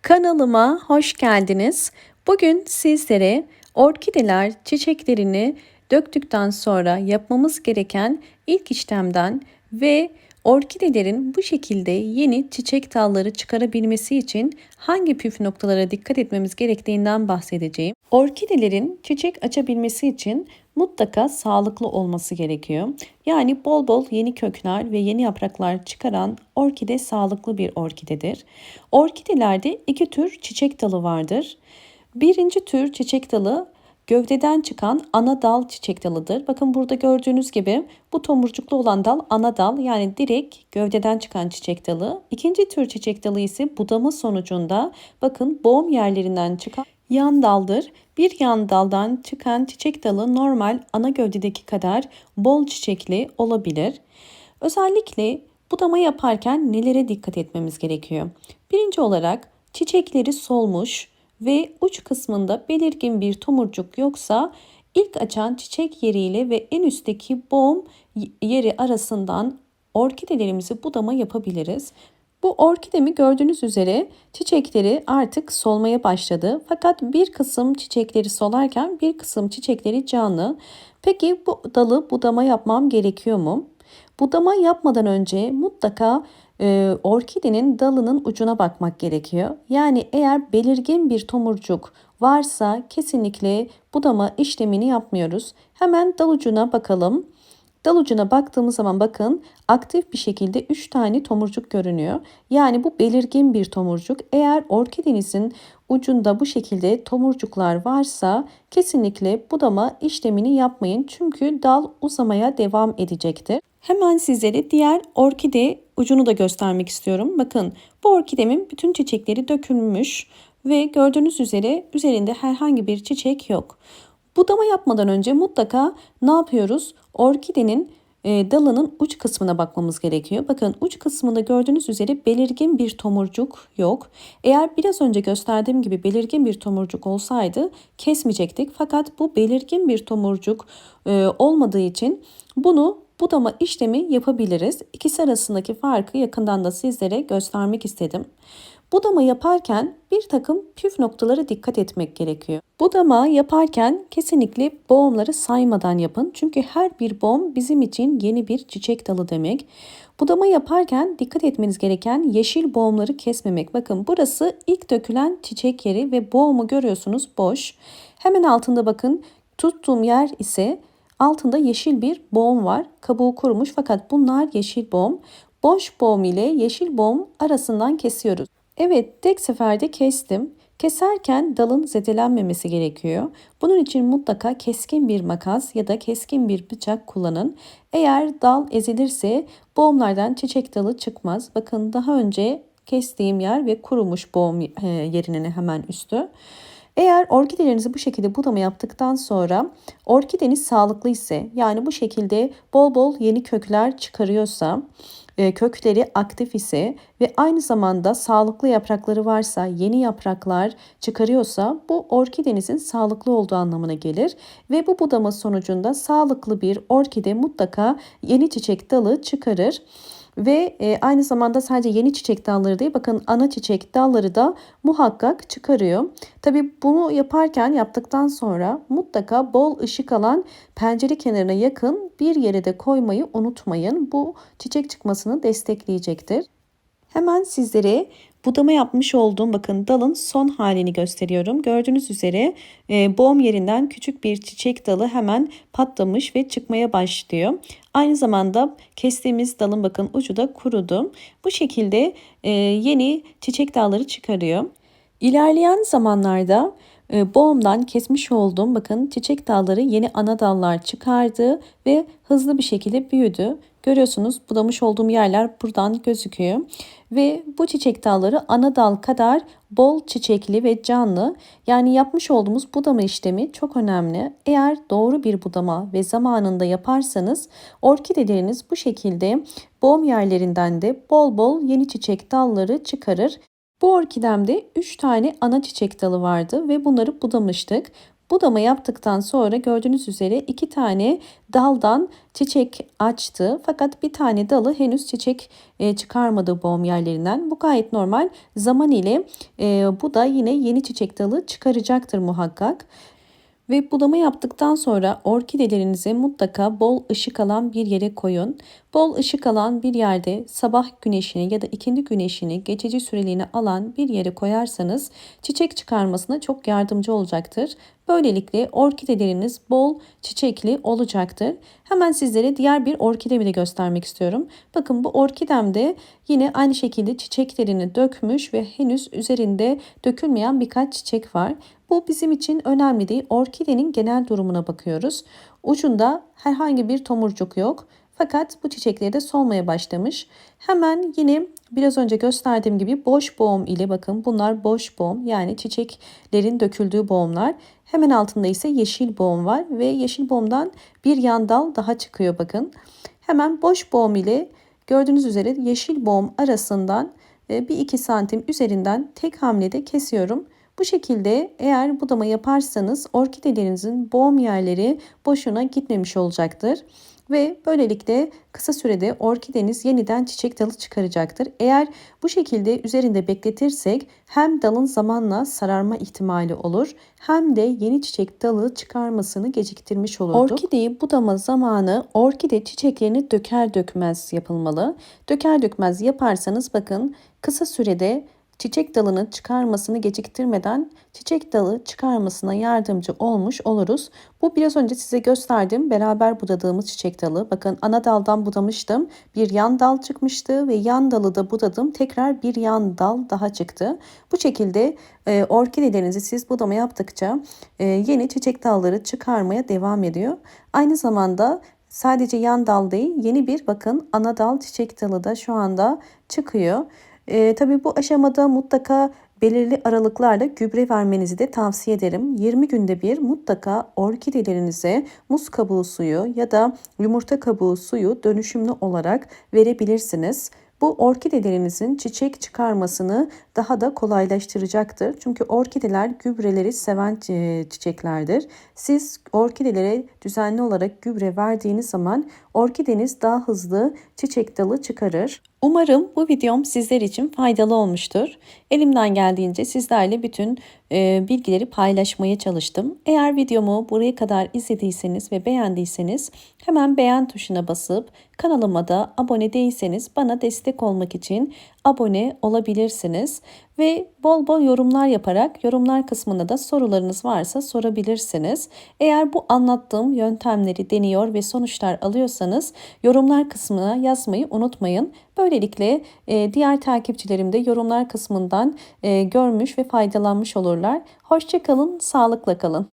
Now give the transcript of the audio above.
Kanalıma hoş geldiniz. Bugün sizlere orkideler çiçeklerini döktükten sonra yapmamız gereken ilk işlemden ve orkidelerin bu şekilde yeni çiçek dalları çıkarabilmesi için hangi püf noktalara dikkat etmemiz gerektiğinden bahsedeceğim. Orkidelerin çiçek açabilmesi için mutlaka sağlıklı olması gerekiyor. Yani bol bol yeni kökler ve yeni yapraklar çıkaran orkide sağlıklı bir orkidedir. Orkidelerde iki tür çiçek dalı vardır. Birinci tür çiçek dalı gövdeden çıkan ana dal çiçek dalıdır. Bakın burada gördüğünüz gibi bu tomurcuklu olan dal ana dal, yani direkt gövdeden çıkan çiçek dalı. İkinci tür çiçek dalı ise budama sonucunda bakın boğum yerlerinden çıkan yan daldır. Bir yan daldan çıkan çiçek dalı normal ana gövdedeki kadar bol çiçekli olabilir. Özellikle budama yaparken nelere dikkat etmemiz gerekiyor? Birinci olarak çiçekleri solmuş ve uç kısmında belirgin bir tomurcuk yoksa ilk açan çiçek yeriyle ve en üstteki boğum yeri arasından orkidelerimizi budama yapabiliriz. Bu orkidemi gördüğünüz üzere çiçekleri artık solmaya başladı. Fakat bir kısım çiçekleri solarken bir kısım çiçekleri canlı. Peki bu dalı budama yapmam gerekiyor mu? Budama yapmadan önce mutlaka orkidenin dalının ucuna bakmak gerekiyor. Yani eğer belirgin bir tomurcuk varsa kesinlikle budama işlemini yapmıyoruz. Hemen dal ucuna bakalım. Dal ucuna baktığımız zaman bakın aktif bir şekilde 3 tane tomurcuk görünüyor. Yani bu belirgin bir tomurcuk. Eğer orkidenizin ucunda bu şekilde tomurcuklar varsa kesinlikle budama işlemini yapmayın. Çünkü dal uzamaya devam edecektir. Hemen sizlere diğer orkide ucunu da göstermek istiyorum. Bakın bu orkidemin bütün çiçekleri dökülmüş ve gördüğünüz üzere üzerinde herhangi bir çiçek yok. Budama yapmadan önce mutlaka ne yapıyoruz? Orkidenin dalının uç kısmına bakmamız gerekiyor. Bakın uç kısmında gördüğünüz üzere belirgin bir tomurcuk yok. Eğer biraz önce gösterdiğim gibi belirgin bir tomurcuk olsaydı kesmeyecektik. Fakat bu belirgin bir tomurcuk olmadığı için bunu budama işlemi yapabiliriz. İkisi arasındaki farkı yakından da sizlere göstermek istedim. Budama yaparken bir takım püf noktalara dikkat etmek gerekiyor. Budama yaparken kesinlikle boğumları saymadan yapın. Çünkü her bir boğum bizim için yeni bir çiçek dalı demek. Budama yaparken dikkat etmeniz gereken yeşil boğumları kesmemek. Bakın burası ilk dökülen çiçek yeri ve boğumu görüyorsunuz boş. Hemen altında bakın tuttuğum yer ise altında yeşil bir boğum var. Kabuğu kurumuş fakat bunlar yeşil boğum. Boş boğum ile yeşil boğum arasından kesiyoruz. Evet, tek seferde kestim. Keserken dalın zedelenmemesi gerekiyor. Bunun için mutlaka keskin bir makas ya da keskin bir bıçak kullanın. Eğer dal ezilirse boğumlardan çiçek dalı çıkmaz. Bakın daha önce kestiğim yer ve kurumuş boğum yerinin hemen üstü. Eğer orkidelerinizi bu şekilde budama yaptıktan sonra orkideniz sağlıklı ise, yani bu şekilde bol bol yeni kökler çıkarıyorsa, kökleri aktif ise ve aynı zamanda sağlıklı yaprakları varsa, yeni yapraklar çıkarıyorsa bu orkidenizin sağlıklı olduğu anlamına gelir ve bu budama sonucunda sağlıklı bir orkide mutlaka yeni çiçek dalı çıkarır. Ve aynı zamanda sadece yeni çiçek dalları değil, bakın ana çiçek dalları da muhakkak çıkarıyor. Tabii bunu yaptıktan sonra mutlaka bol ışık alan pencere kenarına yakın bir yere de koymayı unutmayın. Bu çiçek çıkmasını destekleyecektir. Hemen sizlere budama yapmış olduğum bakın dalın son halini gösteriyorum. Gördüğünüz üzere boğum yerinden küçük bir çiçek dalı hemen patlamış ve çıkmaya başlıyor. Aynı zamanda kestiğimiz dalın bakın ucu da kurudu. Bu şekilde yeni çiçek dalları çıkarıyor. İlerleyen zamanlarda boğumdan kesmiş olduğum bakın çiçek dalları yeni ana dallar çıkardı ve hızlı bir şekilde büyüdü. Görüyorsunuz budamış olduğum yerler buradan gözüküyor. Ve bu çiçek dalları ana dal kadar bol çiçekli ve canlı. Yani yapmış olduğumuz budama işlemi çok önemli. Eğer doğru bir budama ve zamanında yaparsanız orkideleriniz bu şekilde boğum yerlerinden de bol bol yeni çiçek dalları çıkarır. Bu orkidemde 3 tane ana çiçek dalı vardı ve bunları budamıştık. Budama yaptıktan sonra gördüğünüz üzere 2 tane daldan çiçek açtı. Fakat bir tane dalı henüz çiçek çıkarmadı boğum yerlerinden. Bu gayet normal. Zaman ile bu da yine yeni çiçek dalı çıkaracaktır muhakkak. Ve budama yaptıktan sonra orkidelerinizi mutlaka bol ışık alan bir yere koyun. Bol ışık alan bir yerde sabah güneşini ya da ikindi güneşini geçici süreliğine alan bir yere koyarsanız çiçek çıkarmasına çok yardımcı olacaktır. Böylelikle orkideleriniz bol çiçekli olacaktır. Hemen sizlere diğer bir orkidemi de göstermek istiyorum. Bakın bu orkidem de yine aynı şekilde çiçeklerini dökmüş ve henüz üzerinde dökülmeyen birkaç çiçek var. Bu bizim için önemli değil. Orkidenin genel durumuna bakıyoruz. Ucunda herhangi bir tomurcuk yok. Fakat bu çiçekleri de solmaya başlamış. Hemen yine biraz önce gösterdiğim gibi boş boğum ile bakın bunlar boş boğum yani çiçeklerin döküldüğü boğumlar. Hemen altında ise yeşil boğum var ve yeşil boğumdan bir yan dal daha çıkıyor bakın. Hemen boş boğum ile gördüğünüz üzere yeşil boğum arasından bir iki santim üzerinden tek hamlede kesiyorum. Bu şekilde eğer budama yaparsanız orkidelerinizin boğum yerleri boşuna gitmemiş olacaktır. Ve böylelikle kısa sürede orkideniz yeniden çiçek dalı çıkaracaktır. Eğer bu şekilde üzerinde bekletirsek hem dalın zamanla sararma ihtimali olur hem de yeni çiçek dalı çıkarmasını geciktirmiş olurduk. Orkideyi budama zamanı orkide çiçeklerini döker dökmez yapılmalı. Döker dökmez yaparsanız bakın kısa sürede çiçek dalını çıkarmasını geciktirmeden çiçek dalı çıkarmasına yardımcı olmuş oluruz. Bu biraz önce size gösterdiğim beraber budadığımız çiçek dalı. Bakın ana daldan budamıştım. Bir yan dal çıkmıştı ve yan dalı da budadım. Tekrar bir yan dal daha çıktı. Bu şekilde orkidelerinizi siz budama yaptıkça yeni çiçek dalları çıkarmaya devam ediyor. Aynı zamanda sadece yan dal değil yeni bir bakın ana dal çiçek dalı da şu anda çıkıyor. Tabii bu aşamada mutlaka belirli aralıklarla gübre vermenizi de tavsiye ederim. 20 günde bir mutlaka orkidelerinize muz kabuğu suyu ya da yumurta kabuğu suyu dönüşümlü olarak verebilirsiniz. Bu orkidelerinizin çiçek çıkarmasını daha da kolaylaştıracaktır. Çünkü orkideler gübreleri seven çiçeklerdir. Siz orkidelere düzenli olarak gübre verdiğiniz zaman orkideniz daha hızlı çiçek dalı çıkarır. Umarım bu videom sizler için faydalı olmuştur. Elimden geldiğince sizlerle bütün bilgileri paylaşmaya çalıştım. Eğer videomu buraya kadar izlediyseniz ve beğendiyseniz hemen beğen tuşuna basıp kanalıma da abone değilseniz bana destek olmak için abone olabilirsiniz. Ve bol bol yorumlar yaparak yorumlar kısmında da sorularınız varsa sorabilirsiniz. Eğer bu anlattığım yöntemleri deniyor ve sonuçlar alıyorsanız yorumlar kısmına yazmayı unutmayın. Böylelikle diğer takipçilerim de yorumlar kısmından görmüş ve faydalanmış olurlar. Hoşça kalın, sağlıkla kalın.